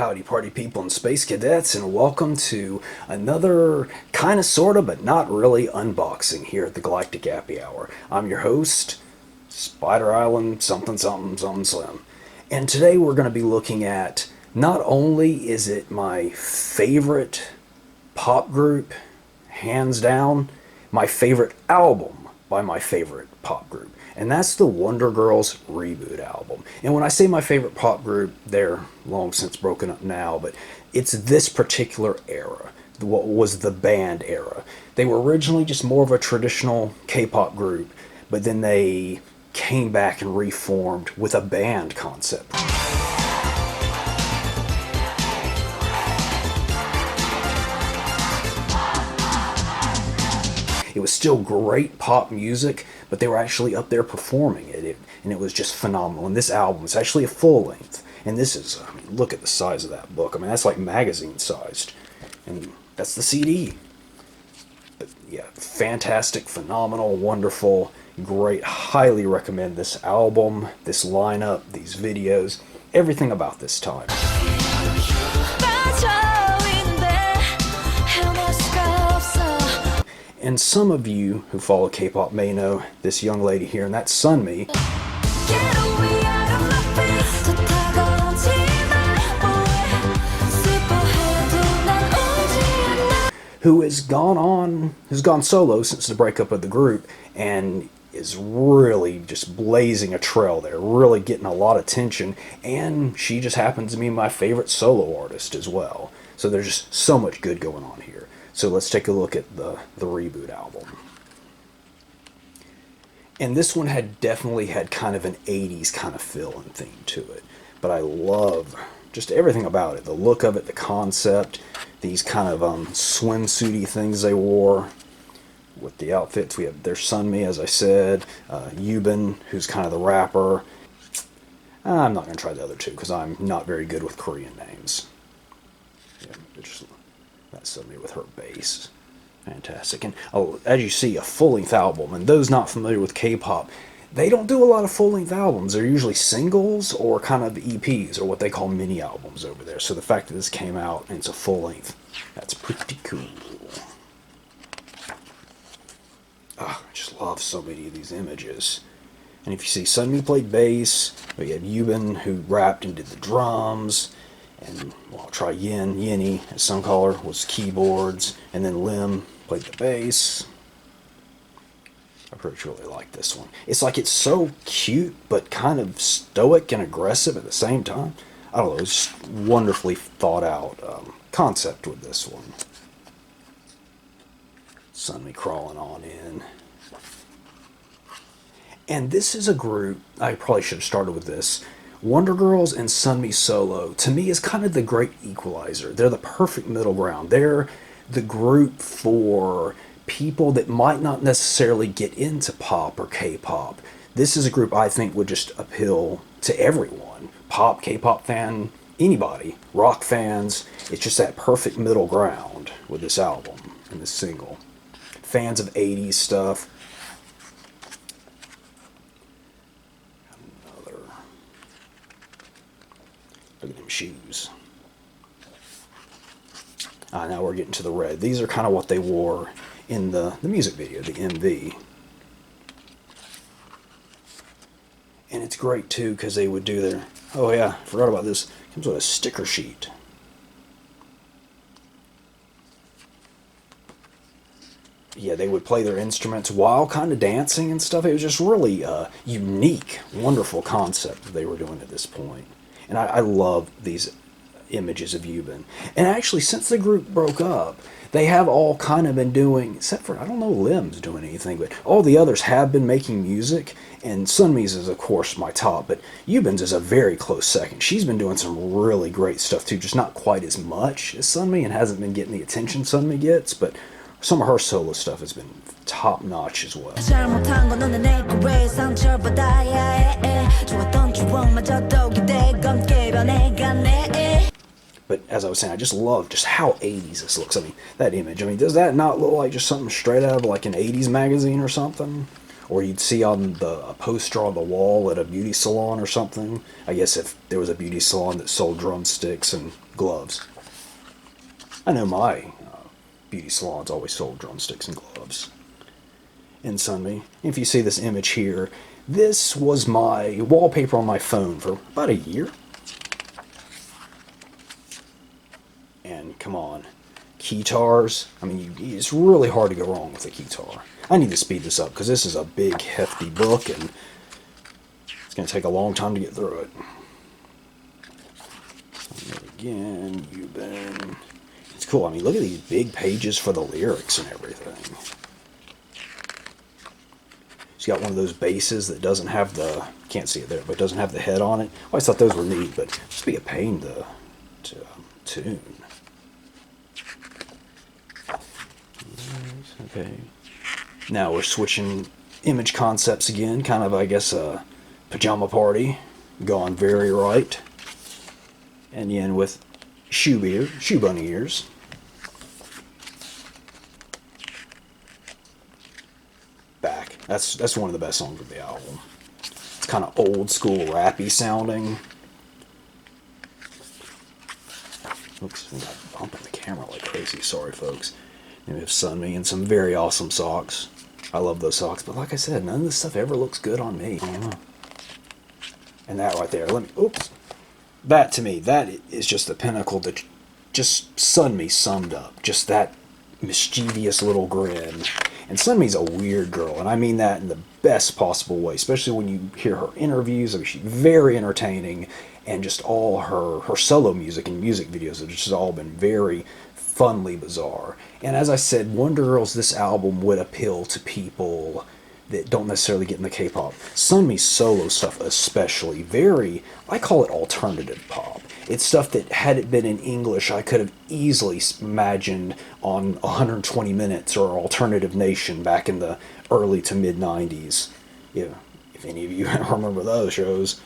Howdy party people and space cadets, and welcome to another kind of sorta but not really unboxing here at the Galactic Happy Hour. I'm your host, Spider Island something slim. And today we're going to be looking at, not only is it my favorite pop group, hands down, my favorite album by my favorite pop group. And that's the Wonder Girls Reboot album. And when I say my favorite pop group, they're long since broken up now, but it's this particular era, what was the band era. They were originally just more of a traditional K-pop group, but then they came back and reformed with a band concept. It was still great pop music, but they were actually up there performing it, and it was just phenomenal. And this album is actually a full length, and this is, I mean, look at the size of that book. I mean, that's like magazine sized, and that's the CD. But yeah, fantastic, phenomenal, wonderful, great. Highly recommend this album, this lineup, these videos, everything about this time. And some of you who follow K-pop may know this young lady here, and that's Sunmi, who has gone solo since the breakup of the group, and is really just blazing a trail there, really getting a lot of attention, and she just happens to be my favorite solo artist as well. So there's just so much good going on here. So let's take a look at the Reboot album. And this one definitely had kind of an 80s kind of feel and theme to it. But I love just everything about it. The look of it, the concept, these kind of swimsuity things they wore with the outfits. We have their Sunmi, as I said, Yubin, who's kind of the rapper. I'm not going to try the other two because I'm not very good with Korean names. Yeah, that's Sunmi with her bass. Fantastic. And as you see, a full-length album. And those not familiar with K-pop, they don't do a lot of full-length albums. They're usually singles or kind of EPs, or what they call mini albums over there. So the fact that this came out and it's a full-length, that's pretty cool. I just love so many of these images. And if you see, Sunmi played bass, we had Yubin who rapped and did the drums, and well, I'll try Yenny, as some call her, was keyboards, and then Lim played the bass. I really like this one. It's like it's so cute, but kind of stoic and aggressive at the same time. I don't know, it's just wonderfully thought out concept with this one. Sunmi crawling on in. And this is a group, I probably should have started with this. Wonder Girls and Sunmi solo, to me, is kind of the great equalizer. They're the perfect middle ground. They're the group for people that might not necessarily get into pop or K-pop. This is a group I think would just appeal to everyone. Pop, K-pop fan, anybody. Rock fans. It's just that perfect middle ground with this album and this single. Fans of 80s stuff. Look at them shoes. Now we're getting to the red. These are kind of what they wore in the music video, the MV. And it's great too because they would do their, oh yeah, forgot about this, it comes with a sticker sheet. Yeah, they would play their instruments while kind of dancing and stuff. It was just really unique, wonderful concept they were doing at this point. And I love these images of Yubin. And actually, since the group broke up, they have all kind of been doing, except for, I don't know Lim's doing anything, but all the others have been making music. And Sunmi's is, of course, my top, but Yubin's is a very close second. She's been doing some really great stuff, too, just not quite as much as Sunmi, and hasn't been getting the attention Sunmi gets, but some of her solo stuff has been top-notch as well. But as I was saying, I just love just how 80s this looks. I mean, that image, I mean, does that not look like just something straight out of like an 80s magazine or something? Or you'd see on a poster on the wall at a beauty salon or something. I guess if there was a beauty salon that sold drumsticks and gloves. I know my beauty salons always sold drumsticks and gloves. And Sunmi, if you see this image here, this was my wallpaper on my phone for about a year. And come on, guitars. I mean, it's really hard to go wrong with a guitar. I need to speed this up because this is a big, hefty book, and it's going to take a long time to get through it. And again, you've been... It's cool. I mean, look at these big pages for the lyrics and everything. It's got one of those basses that doesn't have the... Can't see it there, but it doesn't have the head on it. I always thought those were neat, but it must be a pain to tune. Okay. Now we're switching image concepts again. Kind of, I guess, a pajama party gone very right. And again with shoe bunny ears. Back. That's one of the best songs of the album. It's kind of old school rappy sounding. Oops, I'm bumping the camera like crazy. Sorry, folks. And we have Sunmi and some very awesome socks. I love those socks, but like I said, none of this stuff ever looks good on me. And that right there, oops. That to me, that is just the pinnacle that just Sunmi summed up. Just that mischievous little grin. And Sunmi's a weird girl, and I mean that in the best possible way, especially when you hear her interviews. I mean, she's very entertaining, and just all her solo music and music videos have just all been very funly bizarre. And as I said, Wonder Girls, this album would appeal to people that don't necessarily get into K-pop. Sunmi's solo stuff especially, very, I call it alternative pop. It's stuff that, had it been in English, I could have easily imagined on 120 Minutes or Alternative Nation back in the early to mid-90s. Yeah, if any of you remember those shows.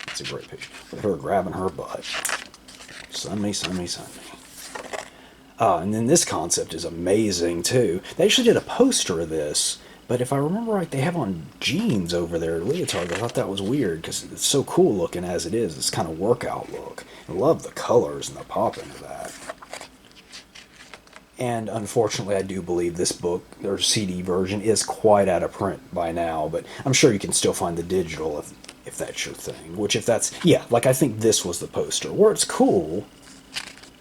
It's a great picture. With her grabbing her butt. Sunmi. And then this concept is amazing too. They actually did a poster of this, but if I remember right, they have on jeans over their leotard. I thought that was weird because it's so cool looking as it is. This kind of workout look. I love the colors and the pop into that. And unfortunately, I do believe this book, their CD version, is quite out of print by now, but I'm sure you can still find the digital if that's your thing. Which, if that's, yeah, like I think this was the poster, where it's cool,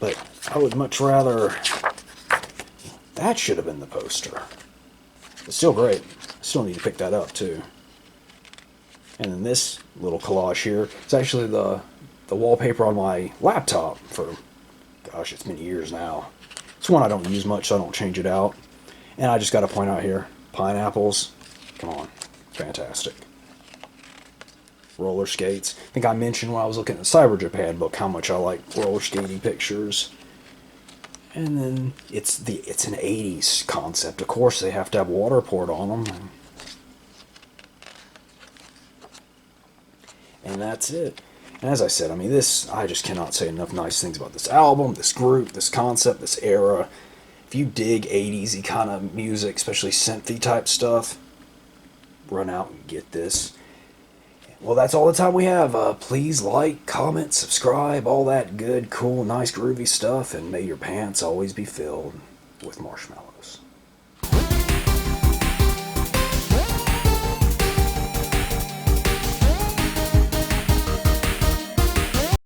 but I would much rather, that should have been the poster. It's still great. I still need to pick that up too. And then this little collage here, it's actually the wallpaper on my laptop for, gosh, it's been years now. It's one I don't use much, so I don't change it out. And I just got to point out here, pineapples, come on, fantastic. Roller skates. I think I mentioned when I was looking at the Cyber Japan book how much I like roller skating pictures. And then it's an 80s concept. Of course, they have to have water poured on them. And that's it. And as I said, I mean, I just cannot say enough nice things about this album, this group, this concept, this era. If you dig 80s-y kind of music, especially synthy type stuff, run out and get this. Well, that's all the time we have. Please like, comment, subscribe, all that good, cool, nice, groovy stuff, and may your pants always be filled with marshmallows.